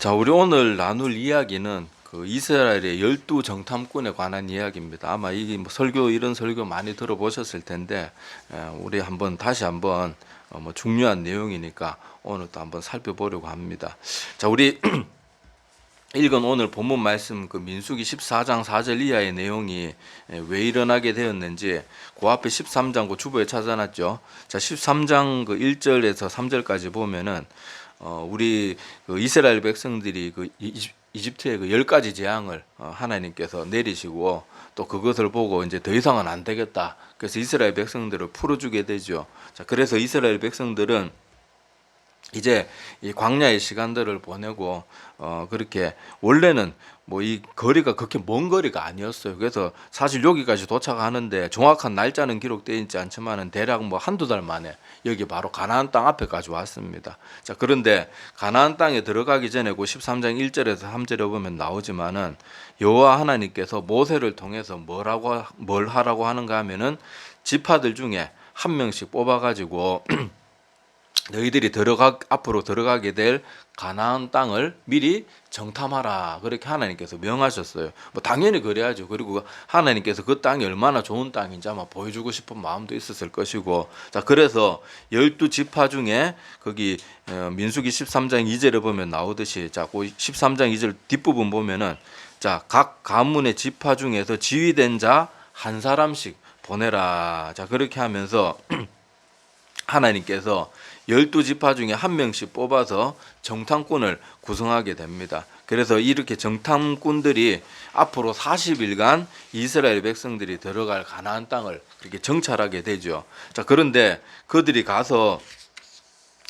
자, 우리 오늘 나눌 이야기는 그 이스라엘의 열두 정탐꾼에 관한 이야기입니다. 아마 이게 뭐 설교 이런 설교 많이 들어보셨을 텐데 우리 한번 다시 한번 뭐 중요한 내용이니까 오늘 또 한번 살펴보려고 합니다. 자, 우리 읽은 오늘 본문 말씀 그 민수기 14장 4절 이하의 내용이 왜 일어나게 되었는지 그 앞에 13장 그 주보에 찾아놨죠. 자, 13장 그 1절에서 3절까지 보면은 우리 그 이스라엘 백성들이 그 이집트의 그 10가지 재앙을 하나님께서 내리시고 또 그것을 보고 이제 더 이상은 안 되겠다. 그래서 이스라엘 백성들을 풀어주게 되죠. 자, 그래서 이스라엘 백성들은 이제 이 광야의 시간들을 보내고 그렇게 원래는 뭐 이 거리가 그렇게 먼 거리가 아니었어요. 그래서 사실 여기까지 도착하는데 정확한 날짜는 기록되어 있지 않지만은 대략 뭐 한두 달 만에 여기 바로 가나안 땅 앞에까지 왔습니다. 자, 그런데 가나안 땅에 들어가기 전에 그 13장 1절에서 3절에 보면 나오지만은 여호와 하나님께서 모세를 통해서 뭘 하라고 하는가 하면은 지파들 중에 한 명씩 뽑아 가지고 너희들이 앞으로 들어가게 될 가나안 땅을 미리 정탐하라. 그렇게 하나님께서 명하셨어요. 뭐 당연히 그래야죠. 그리고 하나님께서 그 땅이 얼마나 좋은 땅인지 아마 보여주고 싶은 마음도 있었을 것이고. 자, 그래서 12지파 중에 거기 민수기 13장 2절에 보면 나오듯이 자, 그 13장 2절 뒷부분 보면은 자, 각 가문의 지파 중에서 지휘된 자 한 사람씩 보내라. 자, 그렇게 하면서 하나님께서 12지파 중에 한 명씩 뽑아서 정탐꾼을 구성하게 됩니다. 그래서 이렇게 정탐꾼들이 앞으로 40일간 이스라엘 백성들이 들어갈 가나안 땅을 그렇게 정찰하게 되죠. 자, 그런데 그들이 가서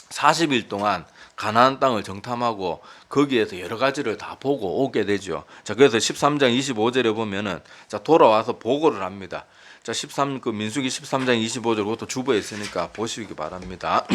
40일 동안 가나안 땅을 정탐하고 거기에서 여러 가지를 다 보고 오게 되죠. 자, 그래서 13장 25절에 보면은 자, 돌아와서 보고를 합니다. 자, 그 민수기 13장 25절 그것도 주보에 있으니까 보시기 바랍니다.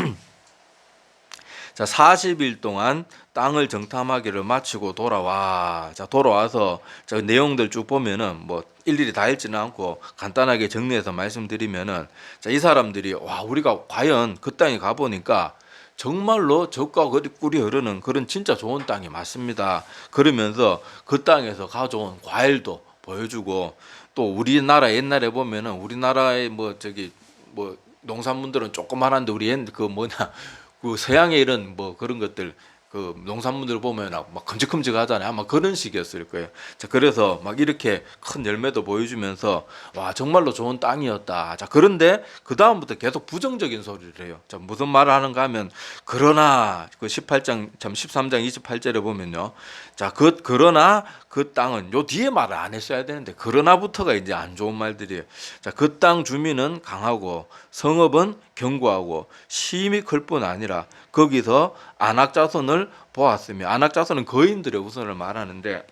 자, 40일 동안 땅을 정탐하기를 마치고 돌아와. 자, 돌아와서 자, 내용들 쭉 보면은 뭐 일일이 다 읽지는 않고 간단하게 정리해서 말씀드리면은 자, 이 사람들이 와, 우리가 과연 그 땅에 가 보니까 정말로 젖과 꿀이 흐르는 그런 진짜 좋은 땅이 맞습니다. 그러면서 그 땅에서 가져온 과일도 보여주고 또 우리나라 옛날에 보면은 우리나라의 뭐 저기 뭐 농산물들은 조그만한데 우리 그 뭐냐 그 서양의 이런 뭐 그런 것들 그 농산물들 보면 막 큼직큼직하잖아요. 아마 그런 식이었을 거예요. 자, 그래서 막 이렇게 큰 열매도 보여주면서 와, 정말로 좋은 땅이었다. 자, 그런데 그 다음부터 계속 부정적인 소리를 해요. 자, 무슨 말을 하는가 하면 그러나 그 18장 참 13장 28절에 보면요. 자, 그러나 그 땅은 요 뒤에 말을 안 했어야 되는데 그러나부터가 이제 안 좋은 말들이에요. 자, 그 땅 주민은 강하고 성읍은 견고하고 심히 클 뿐 아니라 거기서 안악 자손을 보았으며 안악 자손은 거인들의 우선을 말하는데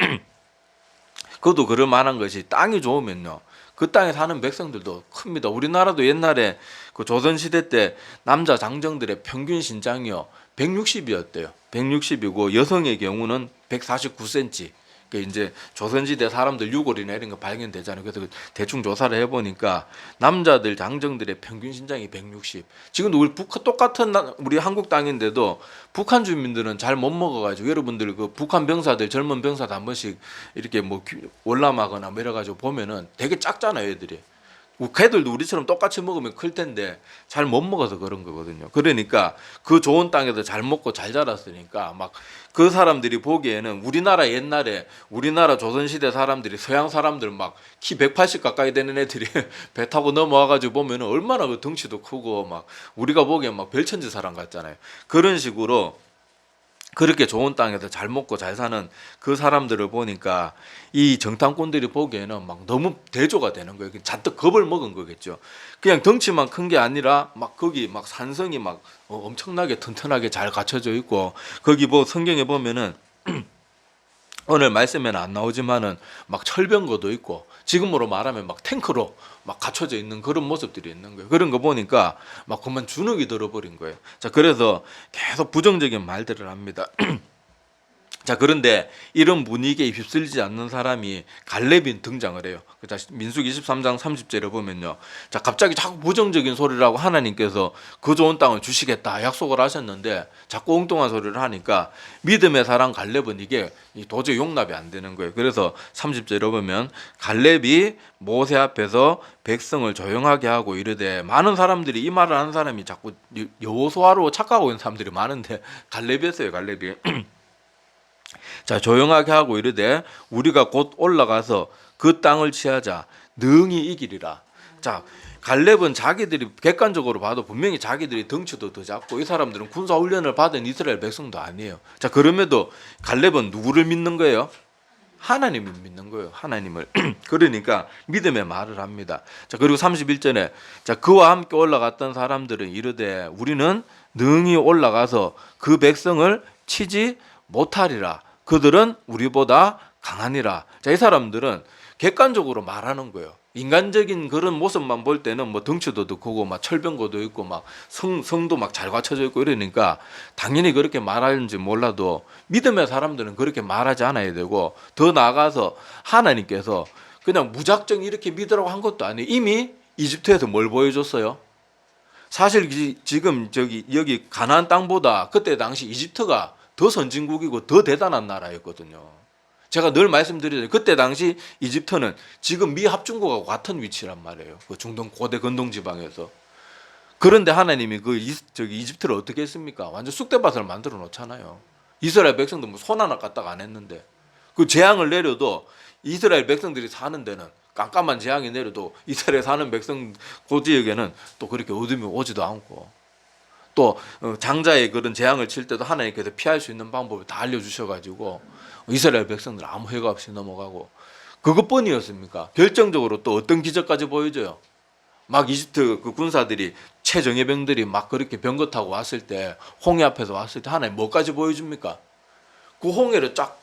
그것도 그럴 만한 것이 땅이 좋으면요. 그 땅에 사는 백성들도 큽니다. 우리나라도 옛날에 그 조선시대 때 남자 장정들의 평균 신장이요 160이었대요. 160이고 여성의 경우는 149cm. 그 이제 조선시대 사람들 유골이나 이런 거 발견되잖아요. 그래서 대충 조사를 해보니까 남자들 장정들의 평균 신장이 160. 지금도 우리 똑같은 우리 한국 땅인데도 북한 주민들은 잘 못 먹어가지고 여러분들 그 북한 병사들 젊은 병사들 한 번씩 이렇게 뭐 월남하거나 뭐 이래가지고 보면은 되게 작잖아요, 애들이. 걔들도 우리처럼 똑같이 먹으면 클 텐데 잘 못 먹어서 그런 거거든요. 그러니까 그 좋은 땅에서 잘 먹고 잘 자랐으니까 막 그 사람들이 보기에는 우리나라 옛날에 우리나라 조선시대 사람들이 서양 사람들 막 키 180 가까이 되는 애들이 배 타고 넘어와가지고 보면은 얼마나 그 덩치도 크고 막 우리가 보기엔 막 별천지 사람 같잖아요. 그런 식으로 그렇게 좋은 땅에서 잘 먹고 잘 사는 그 사람들을 보니까 이 정탐꾼들이 보기에는 막 너무 대조가 되는 거예요. 잔뜩 겁을 먹은 거겠죠. 그냥 덩치만 큰 게 아니라 막 거기 막 산성이 막 엄청나게 튼튼하게 잘 갖춰져 있고 거기 뭐 성경에 보면은 오늘 말씀에는 안 나오지만은 막 철병거도 있고 지금으로 말하면 막 탱크로 막 갖춰져 있는 그런 모습들이 있는 거예요. 그런 거 보니까 막 그만 주눅이 들어버린 거예요. 자, 그래서 계속 부정적인 말들을 합니다. 자, 그런데 이런 분위기에 휩쓸리지 않는 사람이 갈렙이 등장을 해요. 자, 민수기 23장 30절에 보면요. 자, 갑자기 자꾸 부정적인 소리를 하고 하나님께서 그 좋은 땅을 주시겠다 약속을 하셨는데 자꾸 엉뚱한 소리를 하니까 믿음의 사람 갈렙은 이게 도저히 용납이 안 되는 거예요. 그래서 30절에 보면 갈렙이 모세 앞에서 백성을 조용하게 하고 이르되, 많은 사람들이 이 말을 하는 사람이 자꾸 여호수아로 착각하고 있는 사람들이 많은데 갈렙이었어요. 갈렙이. 자, 조용하게 하고 이르되 우리가 곧 올라가서 그 땅을 취하자, 능히 이기리라. 자, 갈렙은 자기들이 객관적으로 봐도 분명히 자기들이 덩치도 더 작고 이 사람들은 군사 훈련을 받은 이스라엘 백성도 아니에요. 자, 그럼에도 갈렙은 누구를 믿는 거예요? 하나님을 믿는 거예요. 하나님을. 그러니까 믿음의 말을 합니다. 자, 그리고 31절에 자, 그와 함께 올라갔던 사람들은 이르되 우리는 능히 올라가서 그 백성을 치지 못하리라. 그들은 우리보다 강하니라. 자, 이 사람들은 객관적으로 말하는 거예요. 인간적인 그런 모습만 볼 때는 뭐 덩치도 더 크고 막 철병고도 있고 막 성도 막 잘 갖춰져 있고 이러니까 당연히 그렇게 말하는지 몰라도 믿음의 사람들은 그렇게 말하지 않아야 되고, 더 나아가서 하나님께서 그냥 무작정 이렇게 믿으라고 한 것도 아니에요. 이미 이집트에서 뭘 보여줬어요? 사실 지금 여기 가나안 땅보다 그때 당시 이집트가 더 선진국이고 더 대단한 나라였거든요. 제가 늘 말씀드리죠. 그때 당시 이집트는 지금 미 합중국하고 같은 위치란 말이에요. 그 중동 고대 근동 지방에서. 그런데 하나님이 이집트를 어떻게 했습니까? 완전 쑥대밭을 만들어 놓잖아요. 이스라엘 백성들 뭐 손 하나 까딱 안 했는데, 그 재앙을 내려도 이스라엘 백성들이 사는 데는, 깜깜한 재앙이 내려도 이스라엘 사는 백성 그 지역에는 또 그렇게 어둠이 오지도 않고, 또 장자의 그런 재앙을 칠 때도 하나님께서 피할 수 있는 방법을 다 알려주셔가지고 이스라엘 백성들 아무 해가 없이 넘어가고, 그것뿐이었습니까? 결정적으로 또 어떤 기적까지 보여줘요. 막 이집트 그 군사들이 최정예병들이 막 그렇게 병거 타고 왔을 때, 홍해 앞에서 왔을 때 하나님 뭐까지 보여줍니까? 그 홍해를 쫙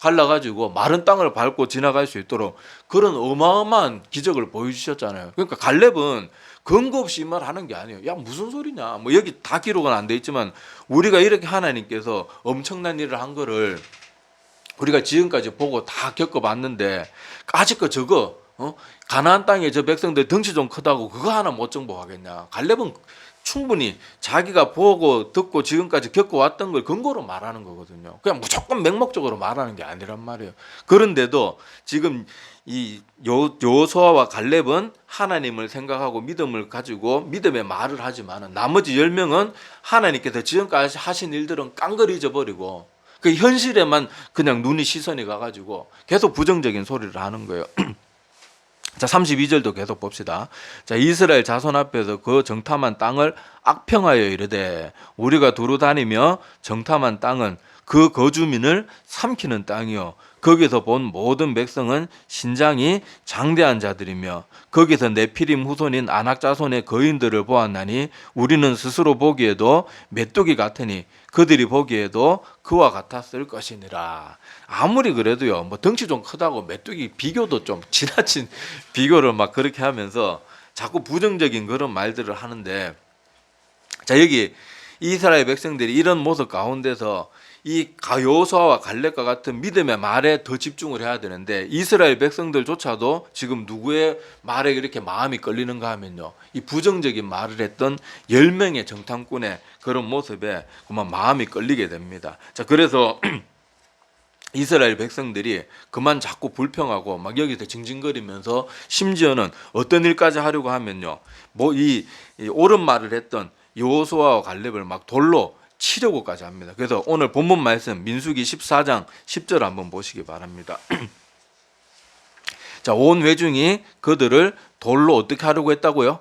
갈라가지고 마른 땅을 밟고 지나갈 수 있도록 그런 어마어마한 기적을 보여주셨잖아요. 그러니까 갈렙은 근거 없이 이 말 하는 게 아니에요. 야, 무슨 소리냐. 뭐 여기 다 기록은 안 돼 있지만 우리가 이렇게 하나님께서 엄청난 일을 한 거를 우리가 지금까지 보고 다 겪어봤는데 아직 그 저거 가나안 땅에 저 백성들 덩치 좀 크다고 그거 하나 못 정복하겠냐. 갈렙은 충분히 자기가 보고 듣고 지금까지 겪어왔던 걸 근거로 말하는 거거든요. 그냥 무조건 맹목적으로 말하는 게 아니란 말이에요. 그런데도 지금 이 여호수아와 갈렙은 하나님을 생각하고 믿음을 가지고 믿음의 말을 하지만 나머지 10명은 하나님께서 지금까지 하신 일들은 깡그리 잊어버리고 그 현실에만 그냥 눈이 시선이 가가지고 계속 부정적인 소리를 하는 거예요. 자, 32절도 계속 봅시다. 자, 이스라엘 자손 앞에서 그 정탐한 땅을 악평하여 이르되 우리가 두루 다니며 정탐한 땅은 그 거주민을 삼키는 땅이요 거기서 본 모든 백성은 신장이 장대한 자들이며 거기서 네피림 후손인 아낙 자손의 거인들을 보았나니 우리는 스스로 보기에도 메뚜기 같으니 그들이 보기에도 그와 같았을 것이니라. 아무리 그래도요, 뭐 덩치 좀 크다고 메뚜기 비교도 좀 지나친 비교를 막 그렇게 하면서 자꾸 부정적인 그런 말들을 하는데, 자, 여기 이스라엘 백성들이 이런 모습 가운데서 이 여호수아와 갈렙과 같은 믿음의 말에 더 집중을 해야 되는데 이스라엘 백성들조차도 지금 누구의 말에 이렇게 마음이 끌리는가 하면요, 이 부정적인 말을 했던 10명의 정탐꾼의 그런 모습에 그만 마음이 끌리게 됩니다. 자, 그래서 이스라엘 백성들이 그만 자꾸 불평하고 막 여기서 징징거리면서 심지어는 어떤 일까지 하려고 하면요, 뭐 이 옳은 말을 했던 여호수아와 갈렙을 막 돌로 치려고까지 합니다. 그래서 오늘 본문 말씀 민수기 14장 10절 한번 보시기 바랍니다. 자, 온 회중이 그들을 돌로 어떻게 하려고 했다고요?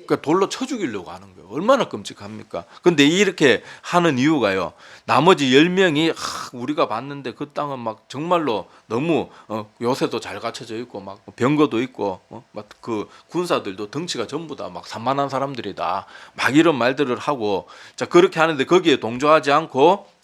그러니까 돌로 쳐 죽이려고 하는 거예요. 얼마나 끔찍합니까? 근데 이렇게 하는 이유가요, 나머지 10명이 우리가 봤는데 그 땅은 막 정말로 너무 요새도 잘 갖춰져 있고 막 병거도 있고 막 그 군사들도 덩치가 전부 다 막 산만한 사람들이다 막 이런 말들을 하고, 자, 그렇게 하는데 거기에 동조하지 않고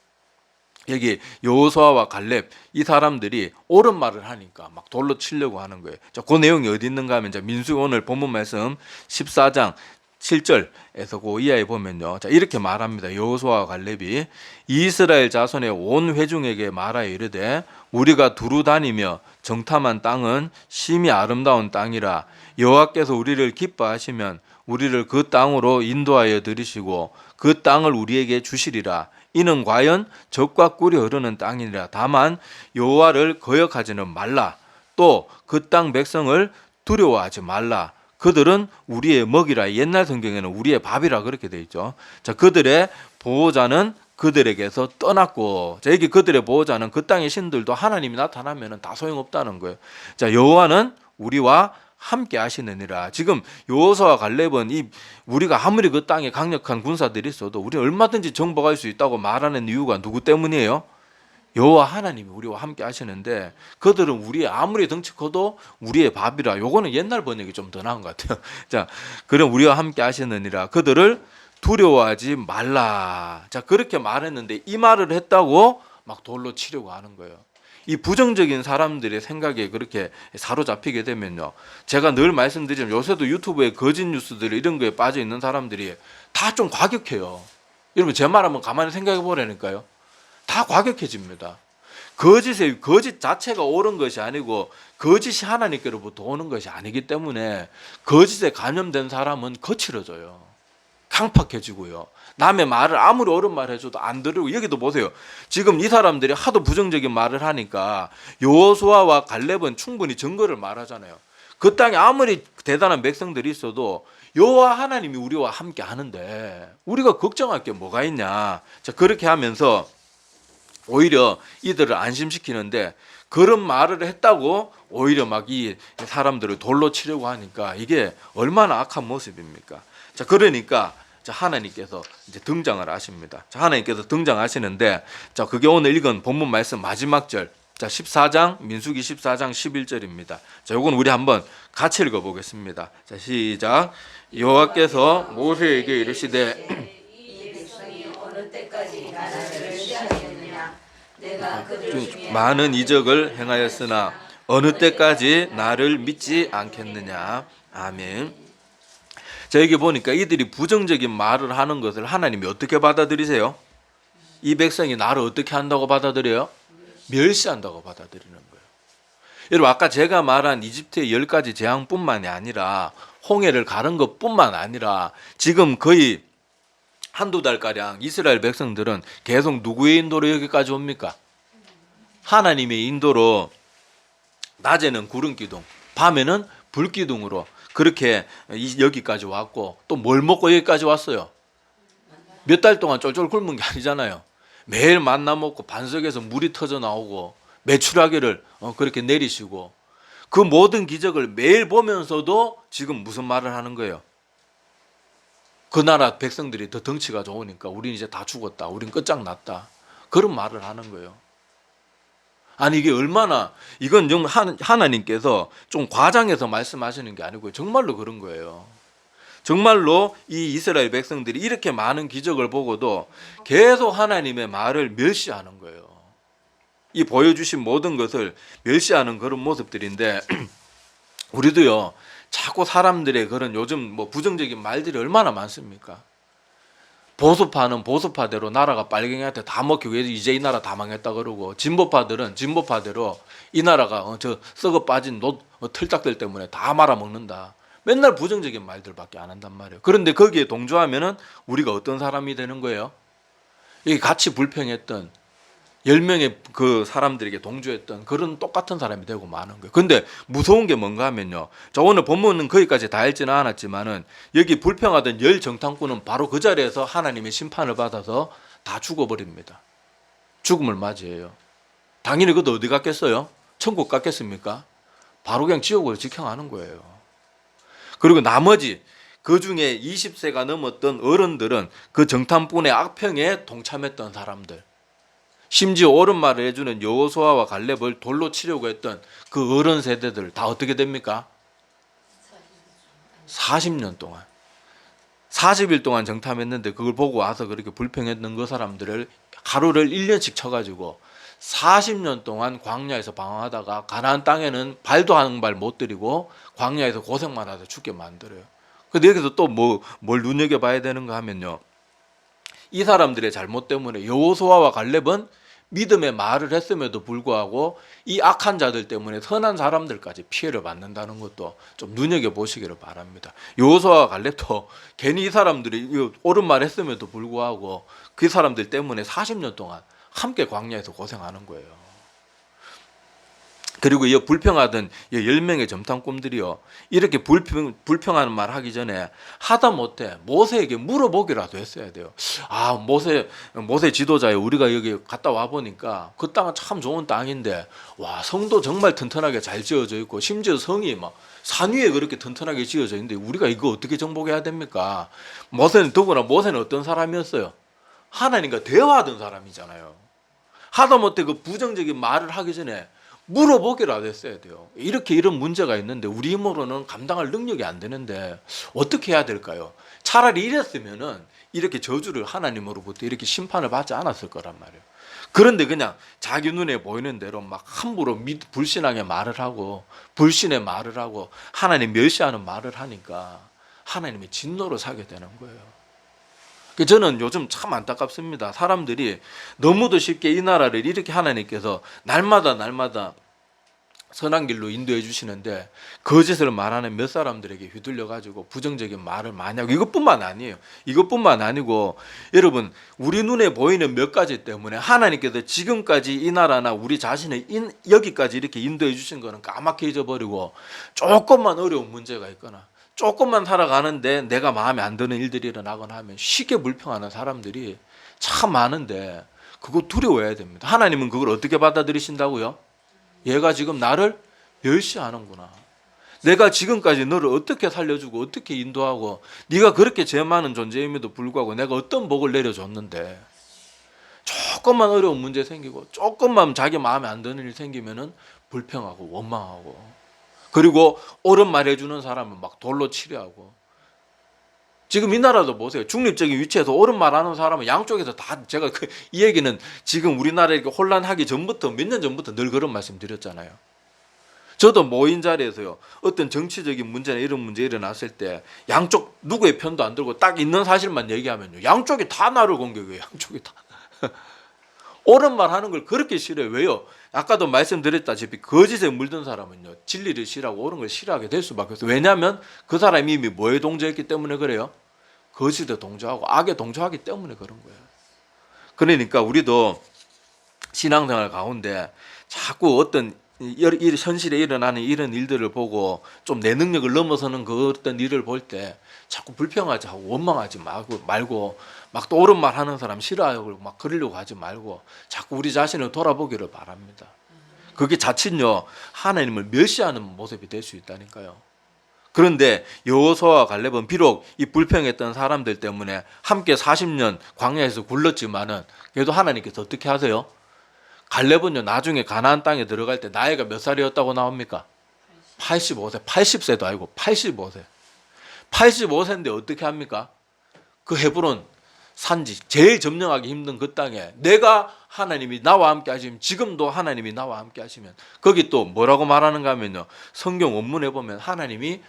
여기 여호수아와 갈렙 이 사람들이 옳은 말을 하니까 막 돌로 치려고 하는 거예요. 자, 그 내용이 어디 있는가 하면 민수기 오늘 본문 말씀 14장 7절에서 그 이하에 보면요. 자, 이렇게 말합니다. 여호수아와 갈렙이 이스라엘 자손의 온 회중에게 말하여 이르되 우리가 두루 다니며 정탐한 땅은 심히 아름다운 땅이라 여호와께서 우리를 기뻐하시면 우리를 그 땅으로 인도하여 들이시고 그 땅을 우리에게 주시리라. 이는 과연 젖과 꿀이 흐르는 땅이니라. 다만 여호와를 거역하지는 말라. 또 그 땅 백성을 두려워하지 말라. 그들은 우리의 먹이라. 옛날 성경에는 우리의 밥이라 그렇게 돼 있죠. 자, 그들의 보호자는 그들에게서 떠났고, 자, 여기 그들의 보호자는 그 땅의 신들도 하나님이 나타나면 다 소용없다는 거예요. 자, 여호와는 우리와 함께 하시느니라. 지금 여호수아와 갈렙은 우리가 아무리 그 땅에 강력한 군사들이 있어도 우리 얼마든지 정복할 수 있다고 말하는 이유가 누구 때문이에요? 여호와 하나님이 우리와 함께 하시는데 그들은 우리의 아무리 덩치 커도 우리의 밥이라. 요거는 옛날 번역이 좀 더 나은 것 같아요. 자, 그럼 우리와 함께 하시느니라. 그들을 두려워하지 말라. 자, 그렇게 말했는데 이 말을 했다고 막 돌로 치려고 하는 거예요. 이 부정적인 사람들의 생각에 그렇게 사로잡히게 되면요. 제가 늘 말씀드리지만 요새도 유튜브에 거짓 뉴스들 이런 거에 빠져 있는 사람들이 다 좀 과격해요. 여러분 제 말 한번 가만히 생각해 보라니까요. 다 과격해집니다. 거짓 자체가 옳은 것이 아니고 거짓이 하나님께로부터 오는 것이 아니기 때문에 거짓에 감염된 사람은 거칠어져요. 강팍해지고요. 남의 말을 아무리 옳은 말 해줘도 안 들으고. 여기도 보세요. 지금 이 사람들이 하도 부정적인 말을 하니까 여호수아와 갈렙은 충분히 증거를 말하잖아요. 그 땅에 아무리 대단한 백성들이 있어도 여호와 하나님이 우리와 함께 하는데 우리가 걱정할 게 뭐가 있냐. 자, 그렇게 하면서 오히려 이들을 안심시키는데 그런 말을 했다고 오히려 막 이 사람들을 돌로 치려고 하니까 이게 얼마나 악한 모습입니까? 자, 그러니까 하나님께서 이제 등장을 하십니다. 자, 하나님께서 등장하시는데, 자, 그게 오늘 읽은 본문 말씀 마지막 절, 자, 14장, 민수기 14장 11절입니다. 자, 요건 우리 한번 같이 읽어보겠습니다. 자, 시작. 여호와께서 모세에게 이르시되 많은 이적을 행하였으나 어느 때까지 나를 믿지 않겠느냐. 아멘. 자, 여기 보니까 이들이 부정적인 말을 하는 것을 하나님이 어떻게 받아들이세요? 이 백성이 나를 어떻게 한다고 받아들여요? 멸시한다고 받아들이는 거예요. 여러분 아까 제가 말한 이집트의 10가지 재앙뿐만이 아니라 홍해를 가른 것뿐만 아니라 지금 거의 한두 달가량 이스라엘 백성들은 계속 누구의 인도로 여기까지 옵니까? 하나님의 인도로 낮에는 구름기둥, 밤에는 불기둥으로 그렇게 여기까지 왔고, 또 뭘 먹고 여기까지 왔어요? 몇 달 동안 쫄쫄 굶은 게 아니잖아요. 매일 만나 먹고 반석에서 물이 터져 나오고 메추라기를 그렇게 내리시고 그 모든 기적을 매일 보면서도 지금 무슨 말을 하는 거예요? 그 나라 백성들이 더 덩치가 좋으니까 우린 이제 다 죽었다. 우린 끝장났다. 그런 말을 하는 거예요. 아니 이게 얼마나, 이건 좀 하나님께서 좀 과장해서 말씀하시는 게 아니고요. 정말로 그런 거예요. 정말로 이 이스라엘 백성들이 이렇게 많은 기적을 보고도 계속 하나님의 말을 멸시하는 거예요. 이 보여주신 모든 것을 멸시하는 그런 모습들인데 우리도요 자꾸 사람들의 그런 요즘 뭐 부정적인 말들이 얼마나 많습니까? 보수파는 보수파대로 나라가 빨갱이한테 다 먹히고 이제 이 나라 다 망했다 그러고, 진보파들은 진보파대로 이 나라가 저 썩어 빠진 틀딱들 때문에 다 말아먹는다. 맨날 부정적인 말들밖에 안 한단 말이에요. 그런데 거기에 동조하면은 우리가 어떤 사람이 되는 거예요? 이게 같이 불평했던 10명의 그 사람들에게 동조했던 그런 똑같은 사람이 되고 마는 거예요. 근데 무서운 게 뭔가 하면요. 자, 오늘 본문은 거기까지 다 읽지는 않았지만은 여기 불평하던 10 정탐꾼은 바로 그 자리에서 하나님의 심판을 받아서 다 죽어버립니다. 죽음을 맞이해요. 당연히 그것도 어디 갔겠어요? 천국 갔겠습니까? 바로 그냥 지옥으로 직행하는 거예요. 그리고 나머지 그 중에 20세가 넘었던 어른들은 그 정탐꾼의 악평에 동참했던 사람들, 심지어 옳은 말을 해주는 여호수아와 갈렙을 돌로 치려고 했던 그 어른 세대들 다 어떻게 됩니까? 40년 동안 40일 동안 정탐했는데 그걸 보고 와서 그렇게 불평했던 그 사람들을 하루를 1년씩 쳐가지고 40년 동안 광야에서 방황하다가 가나안 땅에는 발도 한 발 못 들이고 광야에서 고생만 하다 죽게 만들어요. 근데 여기서 또 뭘 눈여겨봐야 되는가 하면요, 이 사람들의 잘못 때문에 여호수아와 갈렙은 믿음의 말을 했음에도 불구하고 이 악한 자들 때문에 선한 사람들까지 피해를 받는다는 것도 좀 눈여겨보시기를 바랍니다. 여호수아와 갈렙도 괜히 이 사람들이 옳은 말 했음에도 불구하고 그 사람들 때문에 40년 동안 함께 광야에서 고생하는 거예요. 그리고 이 불평하던 10명의 점탕꾼들이요, 이렇게 불평하는 말 하기 전에 하다못해 모세에게 물어보기라도 했어야 돼요. 아, 모세 지도자에 우리가 여기 갔다 와 보니까 그 땅은 참 좋은 땅인데, 와, 성도 정말 튼튼하게 잘 지어져 있고 심지어 성이 막 산 위에 그렇게 튼튼하게 지어져 있는데 우리가 이거 어떻게 정복해야 됩니까? 더구나 모세는 어떤 사람이었어요? 하나님과 대화하던 사람이잖아요. 하다못해 그 부정적인 말을 하기 전에 물어보기라도 했어야 돼요. 이런 문제가 있는데 우리 힘으로는 감당할 능력이 안 되는데 어떻게 해야 될까요? 차라리 이랬으면은 이렇게 저주를 하나님으로부터 이렇게 심판을 받지 않았을 거란 말이에요. 그런데 그냥 자기 눈에 보이는 대로 막 함부로 불신하게 말을 하고 불신의 말을 하고 하나님 멸시하는 말을 하니까 하나님의 진노로 사게 되는 거예요. 저는 요즘 참 안타깝습니다. 사람들이 너무도 쉽게 이 나라를 이렇게 하나님께서 날마다 선한 길로 인도해 주시는데 거짓을 말하는 몇 사람들에게 휘둘려 가지고 부정적인 말을 많이 하고, 이것뿐만 아니고 여러분, 우리 눈에 보이는 몇 가지 때문에 하나님께서 지금까지 이 나라나 우리 자신을 여기까지 이렇게 인도해 주신 거는 까맣게 잊어버리고, 조금만 어려운 문제가 있거나 조금만 살아가는데 내가 마음에 안 드는 일들이 일어나거나 하면 쉽게 불평하는 사람들이 참 많은데 그거 두려워해야 됩니다. 하나님은 그걸 어떻게 받아들이신다고요? 얘가 지금 나를 멸시하는구나. 내가 지금까지 너를 어떻게 살려주고 어떻게 인도하고 네가 그렇게 죄 많은 존재임에도 불구하고 내가 어떤 복을 내려줬는데, 조금만 어려운 문제 생기고 조금만 자기 마음에 안 드는 일 생기면은 불평하고 원망하고, 그리고 옳은 말 해주는 사람은 막 돌로 치려하고. 지금 이 나라도 보세요. 중립적인 위치에서 옳은 말 하는 사람은 양쪽에서 다, 제가 이 얘기는 지금 우리나라에 혼란하기 전부터, 몇 년 전부터 늘 그런 말씀 드렸잖아요. 저도 모인 자리에서요, 어떤 정치적인 문제나 이런 문제 일어났을 때 양쪽 누구의 편도 안 들고 딱 있는 사실만 얘기하면요, 양쪽이 다 나를 공격해요. 양쪽이 다. 옳은 말 하는 걸 그렇게 싫어요. 왜요? 아까도 말씀드렸다시피 거짓에 물든 사람은요, 진리를 싫어하고 옳은 걸 싫어하게 될 수밖에 없어요. 왜냐하면 그 사람이 이미 뭐에 동조했기 때문에 그래요? 거짓에 동조하고 악에 동조하기 때문에 그런 거예요. 그러니까 우리도 신앙생활 가운데 자꾸 어떤 현실에 일어나는 이런 일들을 보고 좀 내 능력을 넘어서는 그 어떤 일을 볼 때 자꾸 불평하지 하고 원망하지 말고 막 또 옳은 말 하는 사람 싫어하고 막 그러려고 하지 말고 자꾸 우리 자신을 돌아보기를 바랍니다. 그게 자칫요, 하나님을 멸시하는 모습이 될 수 있다니까요. 그런데 여호수아와 갈렙은 비록 이 불평했던 사람들 때문에 함께 40년 광야에서 굴렀지만은 그래도 하나님께서 어떻게 하세요? 갈렙은요, 나중에 가나안 땅에 들어갈 때 나이가 몇 살이었다고 나옵니까? 85세, 80세도 아니고 85세. 85세인데 어떻게 합니까? 그 헤브론 산지 제일 점령하기 힘든 그 땅에 내가 하나님이 나와 함께 하시면, 지금도 하나님이 나와 함께 하시면, 거기 또 뭐라고 말하는가 하면요, 성경 원문에 보면 하나님이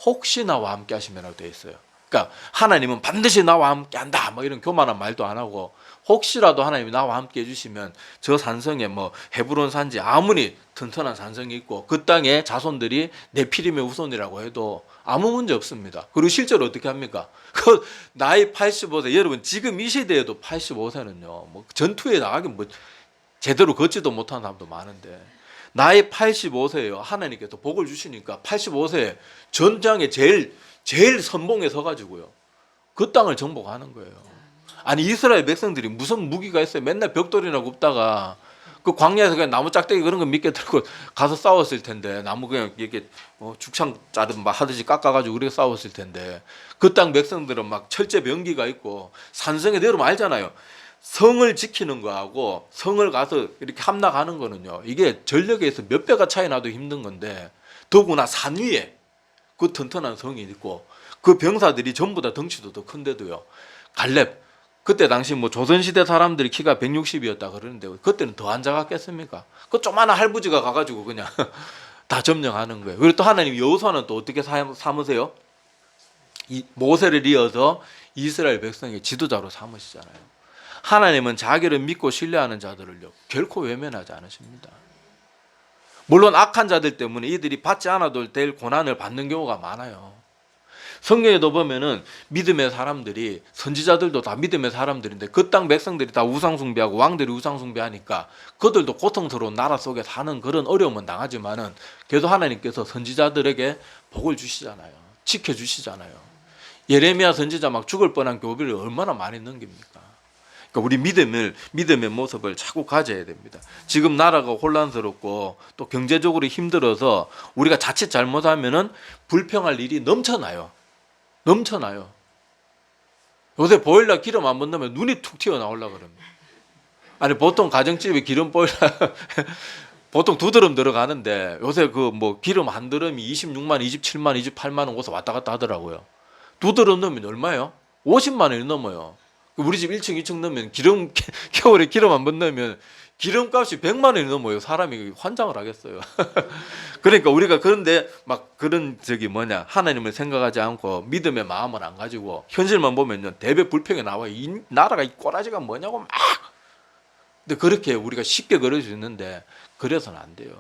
혹시 나와 함께 하시면라고 되어 있어요. 그러니까 하나님은 반드시 나와 함께 한다 뭐 이런 교만한 말도 안 하고, 혹시라도 하나님이 나와 함께 해주시면 저 산성에 뭐 헤브론 산지 아무리 튼튼한 산성이 있고 그 땅의 자손들이 네피림의 후손이라고 해도 아무 문제 없습니다. 그리고 실제로 어떻게 합니까? 그 나이 85세, 여러분 지금 이 시대에도 85세는요 뭐 전투에 나가긴 뭐 제대로 걷지도 못하는 사람도 많은데, 나이 85세예요. 하나님께서 복을 주시니까 85세에 전장에 제일 선봉에 서가지고요 그 땅을 정복하는 거예요. 아니 이스라엘 백성들이 무슨 무기가 있어요? 맨날 벽돌이나 굽다가 그 광야에서 그냥 나무 짝대기 그런 거 밑에 들고 가서 싸웠을 텐데, 나무 그냥 이렇게 죽창 자르듯 막 하듯이 깎아가지고 그렇게 싸웠을 텐데, 그 땅 백성들은 막 철제 병기가 있고 산성에 내려오면 알잖아요. 성을 지키는 거하고 성을 가서 이렇게 함락하는 거는요, 이게 전력에서 몇 배가 차이 나도 힘든 건데, 더구나 산 위에 그 튼튼한 성이 있고 그 병사들이 전부 다 덩치도 더 큰데도요, 갈렙 그때 당시 뭐 조선시대 사람들이 키가 160이었다 그러는데 그때는 더 안 작았겠습니까? 그 조그마한 할부지가 가가지고 그냥 다 점령하는 거예요. 그리고 또 하나님 여호수아는 또 어떻게 삼으세요? 모세를 이어서 이스라엘 백성의 지도자로 삼으시잖아요. 하나님은 자기를 믿고 신뢰하는 자들을요 결코 외면하지 않으십니다. 물론 악한 자들 때문에 이들이 받지 않아도 될 고난을 받는 경우가 많아요. 성경에도 보면은 믿음의 사람들이, 선지자들도 다 믿음의 사람들인데 그 땅 백성들이 다 우상숭배하고 왕들이 우상숭배하니까 그들도 고통스러운 나라 속에 사는 그런 어려움은 당하지만은 그래도 하나님께서 선지자들에게 복을 주시잖아요. 지켜주시잖아요. 예레미야 선지자 막 죽을 뻔한 교비를 얼마나 많이 넘깁니까? 그러니까 우리 믿음의 모습을 자꾸 가져야 됩니다. 지금 나라가 혼란스럽고 또 경제적으로 힘들어서 우리가 자칫 잘못하면은 불평할 일이 넘쳐나요. 요새 보일러 기름 안 넣으면 눈이 툭 튀어나오려고 그럽니다. 아니 보통 가정집에 기름 보일러 보통 2드럼 들어가는데 요새 그 뭐 기름 한 드럼이 26만, 27만, 28만 원 곳에 왔다 갔다 하더라고요. 2드럼 넣으면 얼마예요? 50만 원이 넘어요. 우리 집 1층, 2층 넣으면 겨울에 기름 한 번 넣으면 기름값이 100만 원이 넘어요. 사람이 환장을 하겠어요. 그러니까 우리가 그런데 막 그런 하나님을 생각하지 않고 믿음의 마음을 안 가지고 현실만 보면요 대배 불평이 나와요. 이 나라가 이 꼬라지가 뭐냐고 막. 근데 그렇게 우리가 쉽게 그럴 수 있는데 그래서는 안 돼요.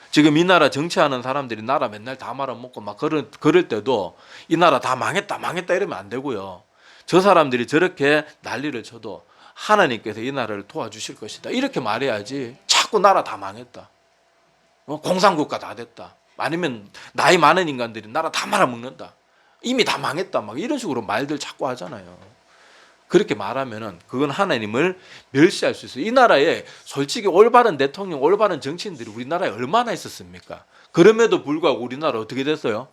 지금 이 나라 정치하는 사람들이 나라 맨날 다 말아먹고 막 그럴 때도 이 나라 다 망했다 이러면 안 되고요. 저 사람들이 저렇게 난리를 쳐도 하나님께서 이 나라를 도와주실 것이다 이렇게 말해야지. 자꾸 나라 다 망했다, 공산국가 다 됐다, 아니면 나이 많은 인간들이 나라 다 말아먹는다, 이미 다 망했다 막 이런 식으로 말들 자꾸 하잖아요. 그렇게 말하면은 그건 하나님을 멸시할 수 있어요. 이 나라에 솔직히 올바른 대통령, 올바른 정치인들이 우리나라에 얼마나 있었습니까? 그럼에도 불구하고 우리나라 어떻게 됐어요?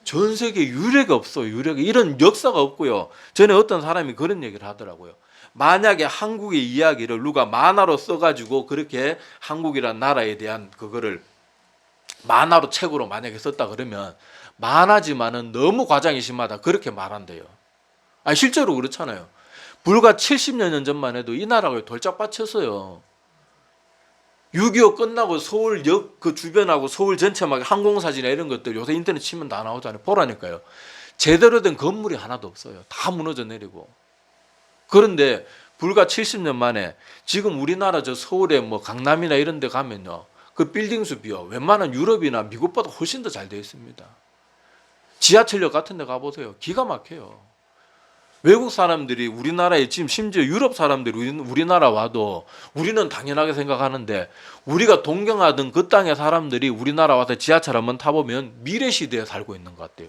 전 세계에 유례가 없어요. 이런 역사가 없고요. 전에 어떤 사람이 그런 얘기를 하더라고요. 만약에 한국의 이야기를 누가 만화로 써가지고 그렇게 한국이란 나라에 대한 그거를 만화로 책으로 만약에 썼다 그러면 만화지만은 너무 과장이 심하다 그렇게 말한대요. 아니 실제로 그렇잖아요. 불과 70여 년 전만 해도 이 나라가 돌짝밭이었어요. 6.25 끝나고 서울역 그 주변하고 서울 전체 막 항공사진이나 이런 것들 요새 인터넷 치면 다 나오잖아요. 보라니까요. 제대로 된 건물이 하나도 없어요. 다 무너져 내리고. 그런데 불과 70년 만에 지금 우리나라 저 서울에 뭐 강남이나 이런 데 가면요. 그 빌딩 숲이요. 웬만한 유럽이나 미국보다 훨씬 더 잘 되어 있습니다. 지하철역 같은 데 가보세요. 기가 막혀요. 외국 사람들이 우리나라에 지금 심지어 유럽 사람들이 우리나라 와도 우리는 당연하게 생각하는데 우리가 동경하던 그 땅의 사람들이 우리나라 와서 지하철 한번 타보면 미래시대에 살고 있는 것 같아요.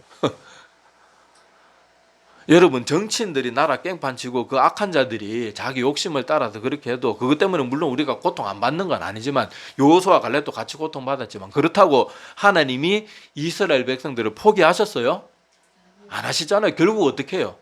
여러분 정치인들이 나라 깽판치고 그 악한 자들이 자기 욕심을 따라서 그렇게 해도 그것 때문에 물론 우리가 고통 안 받는 건 아니지만 여호수아와 갈렙도 같이 고통받았지만 그렇다고 하나님이 이스라엘 백성들을 포기하셨어요? 안 하시잖아요. 결국 어떻게 해요?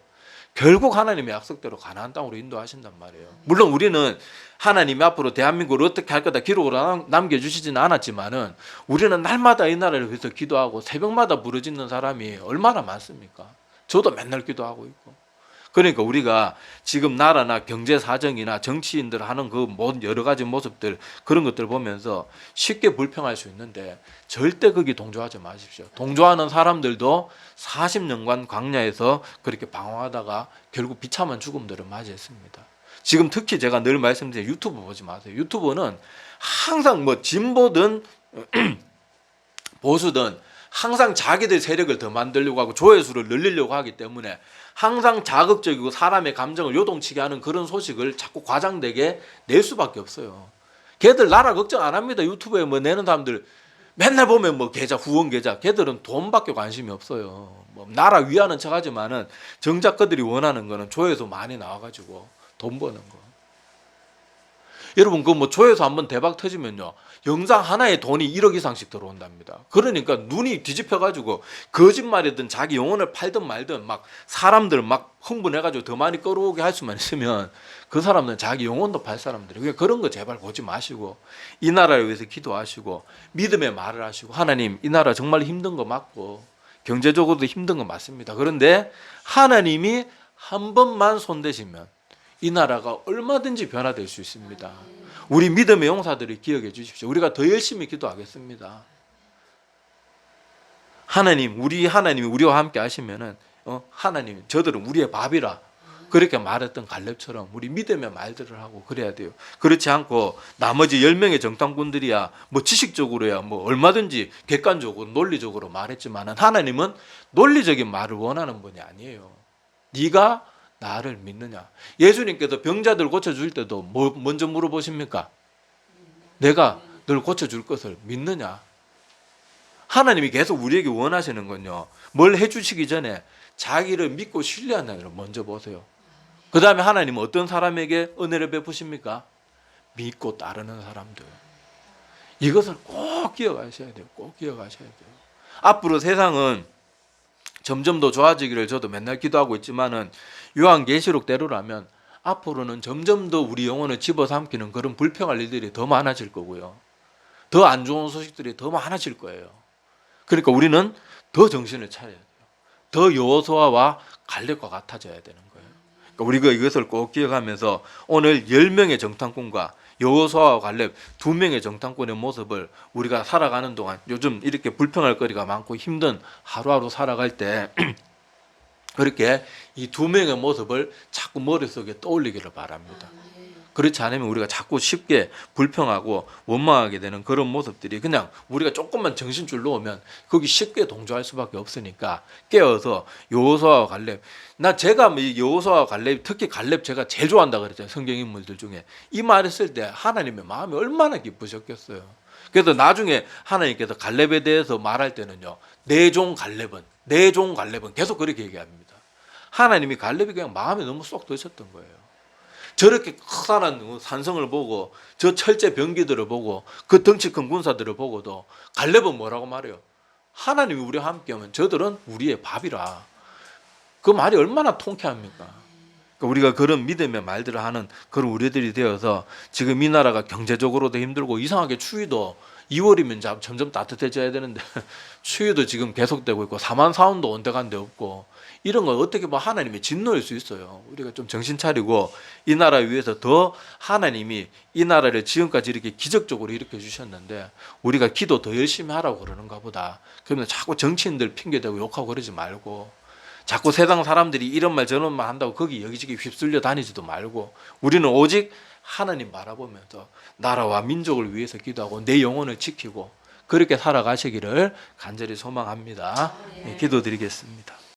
결국 하나님의 약속대로 가나안 땅으로 인도하신단 말이에요. 물론 우리는 하나님이 앞으로 대한민국을 어떻게 할 거다 기록으로 남겨주시지는 않았지만은 우리는 날마다 이 나라를 위해서 기도하고 새벽마다 부르짖는 사람이 얼마나 많습니까? 저도 맨날 기도하고 있고. 그러니까 우리가 지금 나라나 경제 사정이나 정치인들 하는 그 여러 가지 모습들 그런 것들 보면서 쉽게 불평할 수 있는데 절대 거기 동조하지 마십시오. 동조하는 사람들도 40년간 광야에서 그렇게 방황하다가 결국 비참한 죽음들을 맞이했습니다. 지금 특히 제가 늘 말씀드린 유튜브 보지 마세요. 유튜브는 항상 뭐 진보든 보수든 항상 자기들 세력을 더 만들려고 하고 조회수를 늘리려고 하기 때문에 항상 자극적이고 사람의 감정을 요동치게 하는 그런 소식을 자꾸 과장되게 낼 수밖에 없어요. 걔들 나라 걱정 안 합니다. 유튜브에 뭐 내는 사람들 맨날 보면 뭐 계좌 후원 계좌 걔들은 돈밖에 관심이 없어요. 뭐 나라 위하는 척하지만은 정작 그들이 원하는 거는 조회수 많이 나와가지고 돈 버는 거. 여러분 그 뭐 조회수 한번 대박 터지면요 영상 하나에 돈이 1억 이상씩 들어온답니다. 그러니까 눈이 뒤집혀가지고 거짓말이든 자기 영혼을 팔든 말든 막 사람들 막 흥분해가지고 더 많이 끌어오게 할 수만 있으면 그 사람들은 자기 영혼도 팔 사람들이에요. 그러니까 그런 거 제발 보지 마시고 이 나라를 위해서 기도하시고 믿음의 말을 하시고 하나님 이 나라 정말 힘든 거 맞고 경제적으로도 힘든 거 맞습니다. 그런데 하나님이 한 번만 손대시면 이 나라가 얼마든지 변화될 수 있습니다. 우리 믿음의 용사들을 기억해 주십시오. 우리가 더 열심히 기도하겠습니다. 하나님이 우리와 함께 하시면은 하나님 저들은 우리의 밥이라 그렇게 말했던 갈렙처럼 우리 믿음의 말들을 하고 그래야 돼요. 그렇지 않고 나머지 10명의 정탐꾼들이야 뭐 지식적으로야 뭐 얼마든지 객관적으로 논리적으로 말했지만 하나님은 논리적인 말을 원하는 분이 아니에요. 네가 나를 믿느냐. 예수님께서 병자들 고쳐줄 때도 뭐 먼저 물어보십니까? 내가 널 고쳐줄 것을 믿느냐. 하나님이 계속 우리에게 원하시는 건요, 뭘 해주시기 전에 자기를 믿고 신뢰하는 을 먼저 보세요. 그 다음에 하나님은 어떤 사람에게 은혜를 베푸십니까? 믿고 따르는 사람들. 이것을 꼭 기억하셔야 돼요. 꼭 기억하셔야 돼요. 앞으로 세상은 점점 더 좋아지기를 저도 맨날 기도하고 있지만은 요한계시록대로라면 앞으로는 점점 더 우리 영혼을 집어삼키는 그런 불평할 일들이 더 많아질 거고요. 더 안 좋은 소식들이 더 많아질 거예요. 그러니까 우리는 더 정신을 차려야 돼요. 더 여호수아와 갈렙과 같아져야 되는 거예요. 그러니까 우리가 이것을 꼭 기억하면서 오늘 10명의 정탐꾼과 여호수아와 갈렙 2명의 정탐꾼의 모습을 우리가 살아가는 동안 요즘 이렇게 불평할 거리가 많고 힘든 하루하루 살아갈 때 그렇게 이 2명의 모습을 자꾸 머릿속에 떠올리기를 바랍니다. 그렇지 않으면 우리가 자꾸 쉽게 불평하고 원망하게 되는 그런 모습들이 그냥 우리가 조금만 정신줄 놓으면 거기 쉽게 동조할 수밖에 없으니까 깨어서 여호수아와 갈렙, 제가 여호수아와 갈렙, 특히 갈렙 제가 제일 좋아한다 그랬잖아요. 성경 인물들 중에. 이 말을 쓸 때 하나님의 마음이 얼마나 기쁘셨겠어요. 그래서 나중에 하나님께서 갈렙에 대해서 말할 때는요, 내 종 갈렙은 계속 그렇게 얘기합니다. 하나님이 갈렙이 그냥 마음에 너무 쏙 드셨던 거예요. 저렇게 커다란 산성을 보고 저 철제 병기들을 보고 그 덩치 큰 군사들을 보고도 갈렙은 뭐라고 말해요? 하나님이 우리와 함께하면 저들은 우리의 밥이라. 그 말이 얼마나 통쾌합니까? 그러니까 우리가 그런 믿음의 말들을 하는 그런 우리들이 되어서 지금 이 나라가 경제적으로도 힘들고 이상하게 추위도 2월이면 점점 따뜻해져야 되는데 추위도 지금 계속되고 있고 사만사운도 온데간데 없고 이런 건 어떻게 보면 하나님의 진노일 수 있어요. 우리가 좀 정신 차리고 이 나라 위해서 더 하나님이 이 나라를 지금까지 이렇게 기적적으로 일으켜 주셨는데 우리가 기도 더 열심히 하라고 그러는가 보다. 그러면 자꾸 정치인들 핑계대고 욕하고 그러지 말고 자꾸 세상 사람들이 이런 말 저런 말 한다고 거기 여기저기 휩쓸려 다니지도 말고 우리는 오직 하나님 바라보면서 나라와 민족을 위해서 기도하고 내 영혼을 지키고 그렇게 살아가시기를 간절히 소망합니다. 기도드리겠습니다.